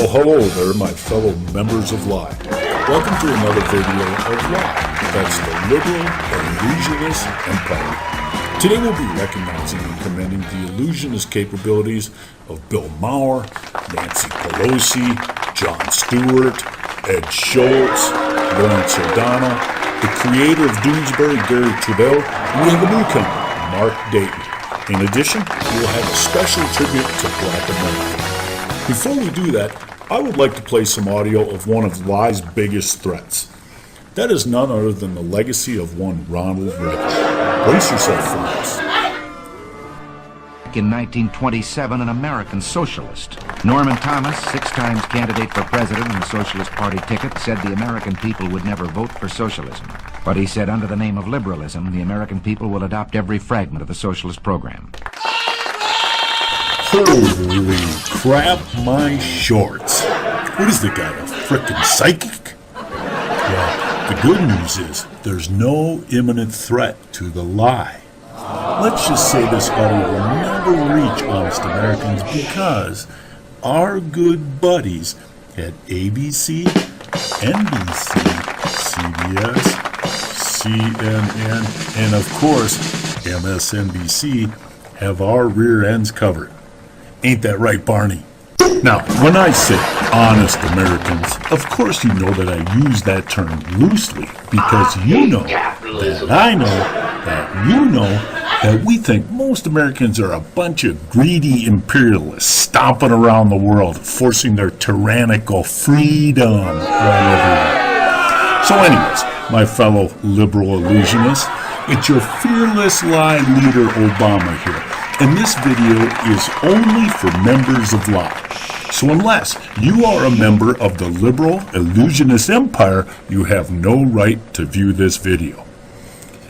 Well, hello there, my fellow members of Lie. Welcome to another video of Lie. That's the liberal illusionist empire. Today we'll be recognizing and commending the illusionist capabilities of Bill Maher, Nancy Pelosi, Jon Stewart, Ed Schultz, Lawrence O'Donnell, the creator of Doonesbury, Gary Trudell, and we have a newcomer, Mark Dayton. In addition, we'll have a special tribute to Black America. Before we do that, I would like to play some audio of one of Lie's biggest threats. That is none other than the legacy of one Ronald Reagan. Brace yourself for this. In 1927, an American socialist, Norman Thomas, 6 times candidate for president on the Socialist Party ticket, said the American people would never vote for socialism. But he said under the name of liberalism, the American people will adopt every fragment of the socialist program. Holy crap, my shorts. What is the guy, a frickin' psychic? Well, the good news is there's no imminent threat to the lie. Let's just say this audio will never reach honest Americans because our good buddies at ABC, NBC, CBS, CNN, and of course MSNBC have our rear ends covered. Ain't that right, Barney? Now, when I say honest Americans, of course you know that I use that term loosely because you know that I know that you know that we think most Americans are a bunch of greedy imperialists stomping around the world, forcing their tyrannical freedom on everyone. So anyways, my fellow liberal illusionists, it's your fearless lie leader Obama here. And this video is only for members of Lie. So unless you are a member of the liberal illusionist empire, you have no right to view this video.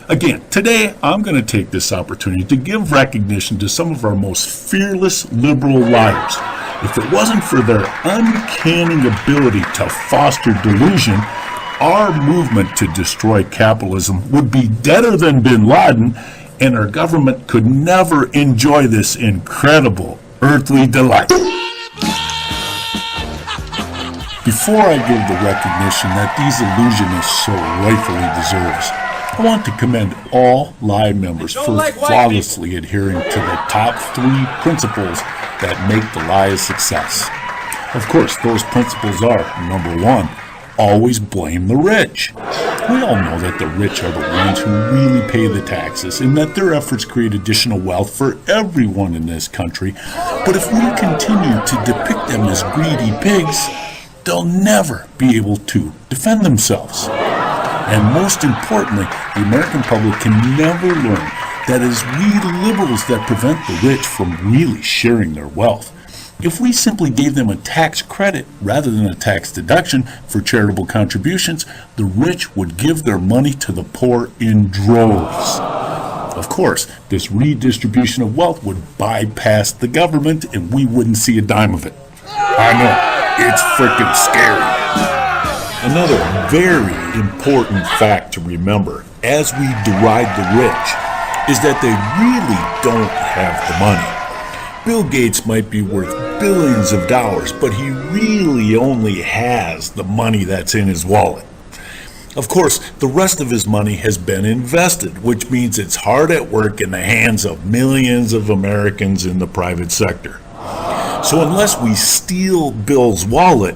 Again, today I'm going to take this opportunity to give recognition to some of our most fearless liberal liars. If it wasn't for their uncanny ability to foster delusion, our movement to destroy capitalism would be deader than bin Laden, and our government could never enjoy this incredible earthly delight. Before I give the recognition that these illusionists so rightfully deserves, I want to commend all Lie members for flawlessly adhering to the top 3 principles that make the Lie a success. Of course, those principles are, number 1, always blame the rich. We all know that the rich are the ones who really pay the taxes and that their efforts create additional wealth for everyone in this country. But if we continue to depict them as greedy pigs, they'll never be able to defend themselves. And most importantly, the American public can never learn that it is we liberals that prevent the rich from really sharing their wealth. If we simply gave them a tax credit rather than a tax deduction for charitable contributions, the rich would give their money to the poor in droves. Of course, this redistribution of wealth would bypass the government and we wouldn't see a dime of it. I know, it's freaking scary. Another very important fact to remember as we deride the rich is that they really don't have the money. Bill Gates might be worth billions of dollars, but he really only has the money that's in his wallet. Of course, the rest of his money has been invested, which means it's hard at work in the hands of millions of Americans in the private sector. So unless we steal Bill's wallet,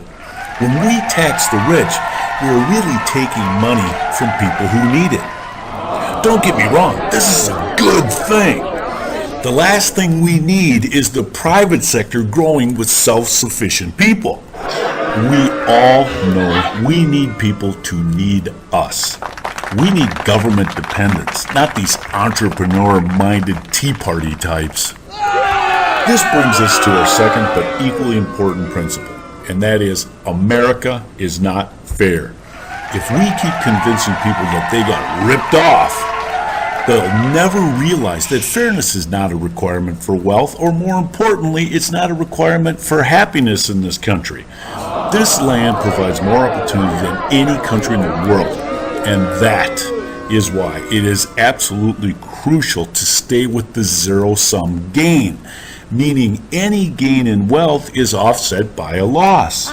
when we tax the rich, we're really taking money from people who need it. Don't get me wrong, this is a good thing. The last thing we need is the private sector growing with self-sufficient people. We all know we need people to need us. We need government dependence, not these entrepreneur-minded Tea Party types. This brings us to our second but equally important principle, and that is America is not fair. If we keep convincing people that they got ripped off, they'll never realize that fairness is not a requirement for wealth, or more importantly, it's not a requirement for happiness in this country. This land provides more opportunity than any country in the world, and that is why it is absolutely crucial to stay with the zero-sum game. meaning any gain in wealth is offset by a loss.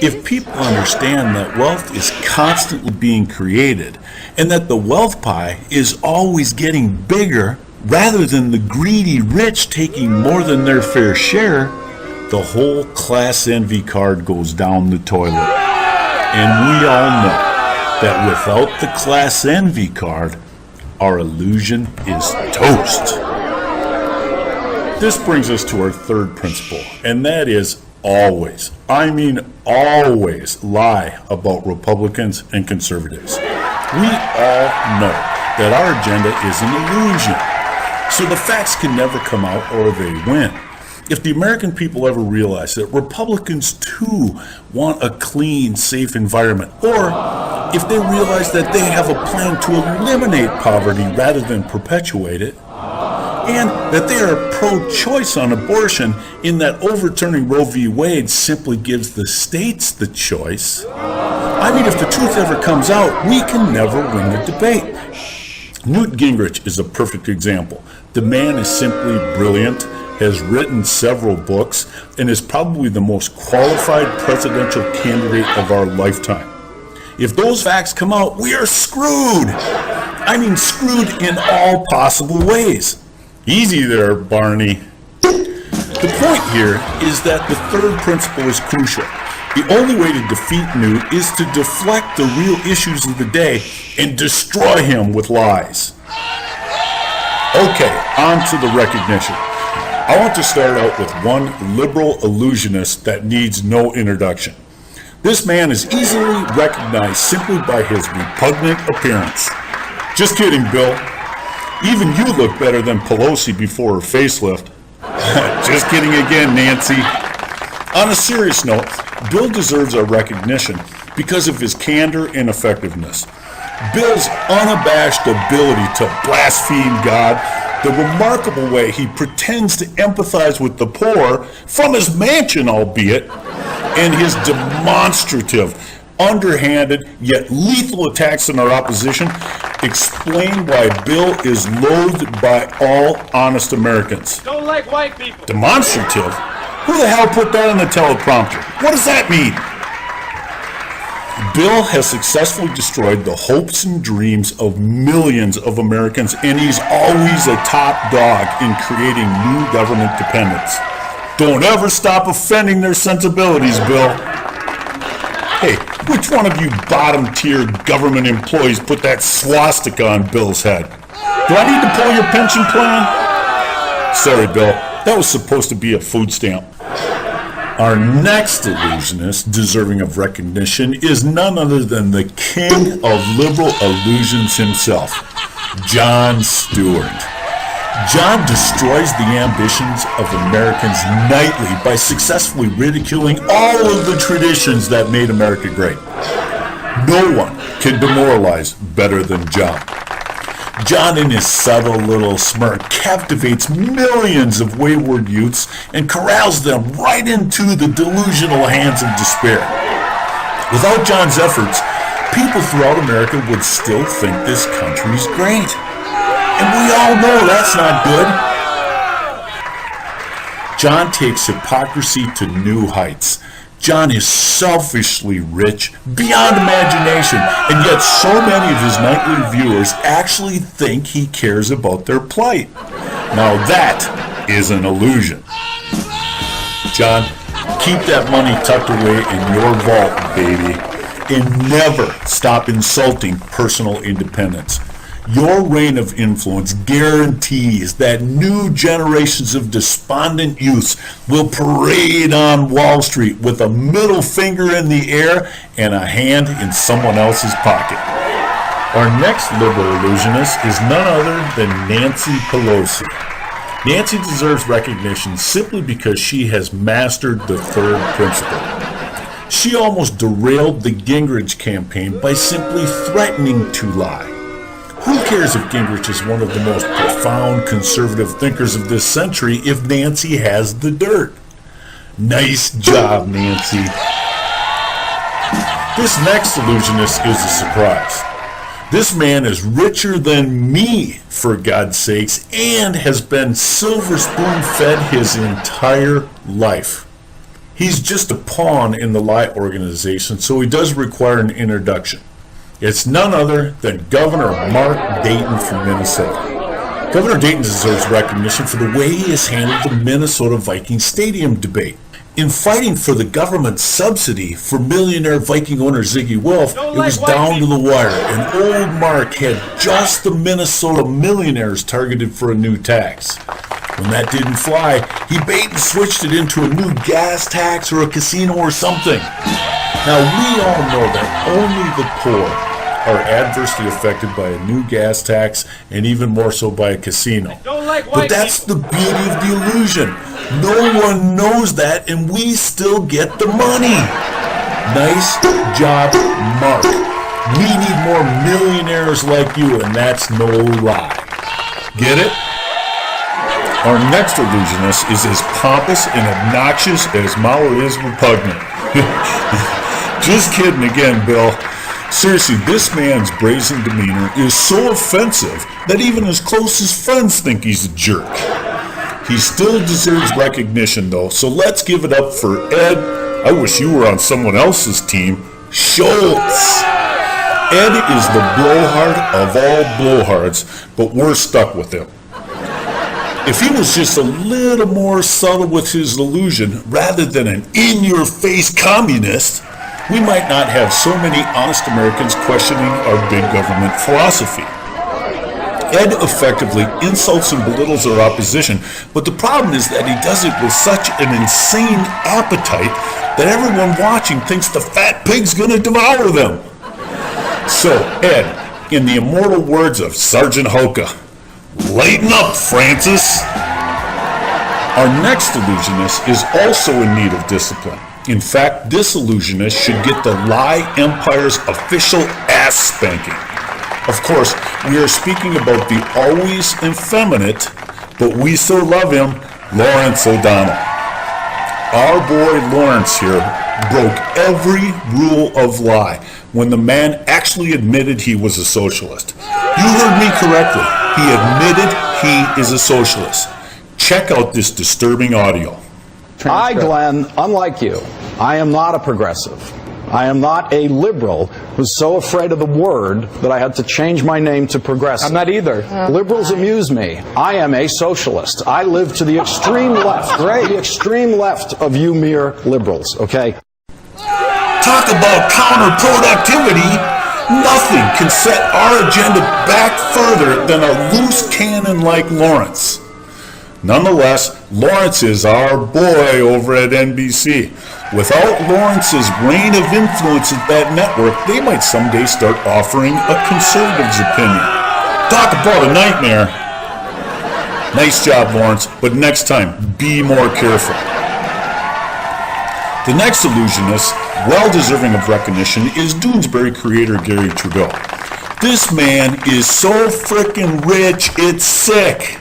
If people understand that wealth is constantly being created and that the wealth pie is always getting bigger rather than the greedy rich taking more than their fair share, the whole class envy card goes down the toilet. And we all know that without the class envy card, our illusion is toast. This brings us to our third principle, and that is always, I mean always, lie about Republicans and conservatives. We all know that our agenda is an illusion, so the facts can never come out or they win. If the American people ever realize that Republicans too want a clean, safe environment, or if they realize that they have a plan to eliminate poverty rather than perpetuate it, and that they are pro-choice on abortion in that overturning Roe v. Wade simply gives the states the choice. I mean, if the truth ever comes out, we can never win the debate. Newt Gingrich is a perfect example. The man is simply brilliant, has written several books, and is probably the most qualified presidential candidate of our lifetime. If those facts come out, we are screwed. I mean, screwed in all possible ways. Easy there, Barney. The point here is that the third principle is crucial. The only way to defeat Newt is to deflect the real issues of the day and destroy him with lies. Okay, on to the recognition. I want to start out with one liberal illusionist that needs no introduction. This man is easily recognized simply by his repugnant appearance. Just kidding, Bill. Even you look better than Pelosi before her facelift. Just kidding again, Nancy. On a serious note, Bill deserves our recognition because of his candor and effectiveness. Bill's unabashed ability to blaspheme God, the remarkable way he pretends to empathize with the poor, from his mansion albeit, and his demonstrative, underhanded, yet lethal attacks on our opposition explain why Bill is loathed by all honest Americans. Don't like white people. Demonstrative? Who the hell put that on the teleprompter? What does that mean? Bill has successfully destroyed the hopes and dreams of millions of Americans, and he's always a top dog in creating new government dependence. Don't ever stop offending their sensibilities, Bill. Hey, which one of you bottom-tier government employees put that swastika on Bill's head? Do I need to pull your pension plan? Sorry, Bill. That was supposed to be a food stamp. Our next illusionist deserving of recognition is none other than the king of liberal illusions himself, Jon Stewart. Jon destroys the ambitions of Americans nightly by successfully ridiculing all of the traditions that made America great. No one can demoralize better than Jon. Jon, in his subtle little smirk, captivates millions of wayward youths and corrals them right into the delusional hands of despair. Without Jon's efforts, people throughout America would still think this country's great. And we all know that's not good. Jon takes hypocrisy to new heights. Jon is selfishly rich beyond imagination, and yet so many of his nightly viewers actually think he cares about their plight. Now that is an illusion. Jon, keep that money tucked away in your vault, baby, and never stop insulting personal independence. Your reign of influence guarantees that new generations of despondent youths will parade on Wall Street with a middle finger in the air and a hand in someone else's pocket. Our next liberal illusionist is none other than Nancy Pelosi. Nancy deserves recognition simply because she has mastered the third principle. She almost derailed the Gingrich campaign by simply threatening to lie. Who cares if Gingrich is one of the most profound conservative thinkers of this century if Nancy has the dirt? Nice job, Nancy. This next illusionist is a surprise. This man is richer than me, for God's sakes, and has been silver spoon-fed his entire life. He's just a pawn in the lie organization, so he does require an introduction. It's none other than Governor Mark Dayton from Minnesota. Governor Dayton deserves recognition for the way he has handled the Minnesota Vikings stadium debate. In fighting for the government subsidy for millionaire Viking owner Ziggy Wolf, it was down to the wire, and old Mark had just the Minnesota millionaires targeted for a new tax. When that didn't fly, he bait and switched it into a new gas tax or a casino or something. Now, we all know that only the poor are adversely affected by a new gas tax, and even more so by a casino. But that's the beauty of the illusion. No one knows that, and we still get the money. Nice job, Mark. We need more millionaires like you, and that's no lie. Get it? Our next illusionist is as pompous and obnoxious as Mao is repugnant. Just kidding again, Bill. Seriously, this man's brazen demeanor is so offensive that even his closest friends think he's a jerk. He still deserves recognition, though, so let's give it up for Ed. I wish you were on someone else's team. Schultz. Ed is the blowhard of all blowhards, but we're stuck with him. If he was just a little more subtle with his illusion, rather than an in-your-face communist, we might not have so many honest Americans questioning our big government philosophy. Ed effectively insults and belittles our opposition, but the problem is that he does it with such an insane appetite that everyone watching thinks the fat pig's gonna devour them. So, Ed, in the immortal words of Sergeant Hoka, lighten up, Francis! Our next illusionist is also in need of discipline. In fact, this illusionist should get the Lie Empire's official ass spanking. Of course, we are speaking about the always effeminate, but we so love him, Lawrence O'Donnell. Our boy Lawrence here broke every rule of lie when the man actually admitted he was a socialist. You heard me correctly. He admitted he is a socialist. Check out this disturbing audio. I, Glenn, unlike you, I am not a progressive. I am not a liberal who's so afraid of the word that I had to change my name to progressive. I'm not either. Liberals amuse me. I am a socialist. I live to the extreme left. Great. The extreme left of you mere liberals, okay? Talk about counterproductivity. Nothing can set our agenda back further than a loose cannon like Lawrence. Nonetheless, Lawrence is our boy over at NBC. Without Lawrence's reign of influence at that network, they might someday start offering a conservative's opinion. Talk about a nightmare. Nice job, Lawrence, but next time, be more careful. The next illusionist, well deserving of recognition, is Doonesbury creator Gary Trudeau. This man is so frickin' rich, it's sick.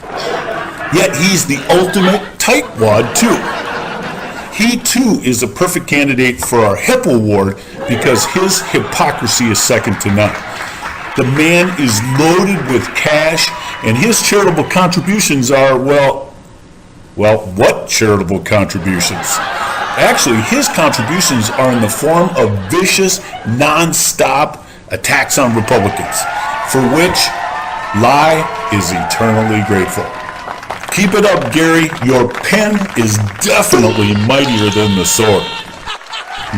Yet he's the ultimate tightwad, too. He, too, is a perfect candidate for our HIP award because his hypocrisy is second to none. The man is loaded with cash, and his charitable contributions are, well, what charitable contributions? Actually, his contributions are in the form of vicious, non-stop attacks on Republicans, for which Lie is eternally grateful. Keep it up, Gary. Your pen is definitely mightier than the sword.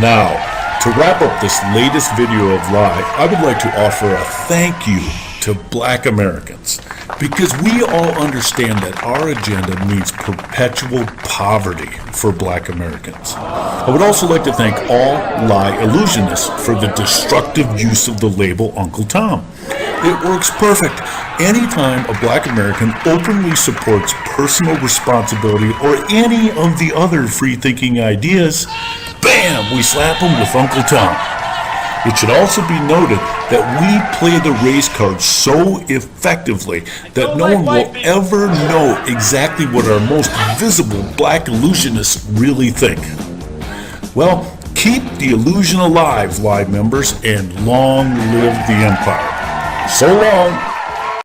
Now, to wrap up this latest video of Lie, I would like to offer a thank you to Black Americans, because we all understand that our agenda means perpetual poverty for Black Americans. I would also like to thank all Lie illusionists for the destructive use of the label Uncle Tom. It works perfect. Anytime a Black American openly supports personal responsibility or any of the other free-thinking ideas, bam, we slap them with Uncle Tom. It should also be noted that we play the race card so effectively that no one will ever know exactly what our most visible Black illusionists really think. Well, keep the illusion alive, Lie members, and long live the Empire. So long.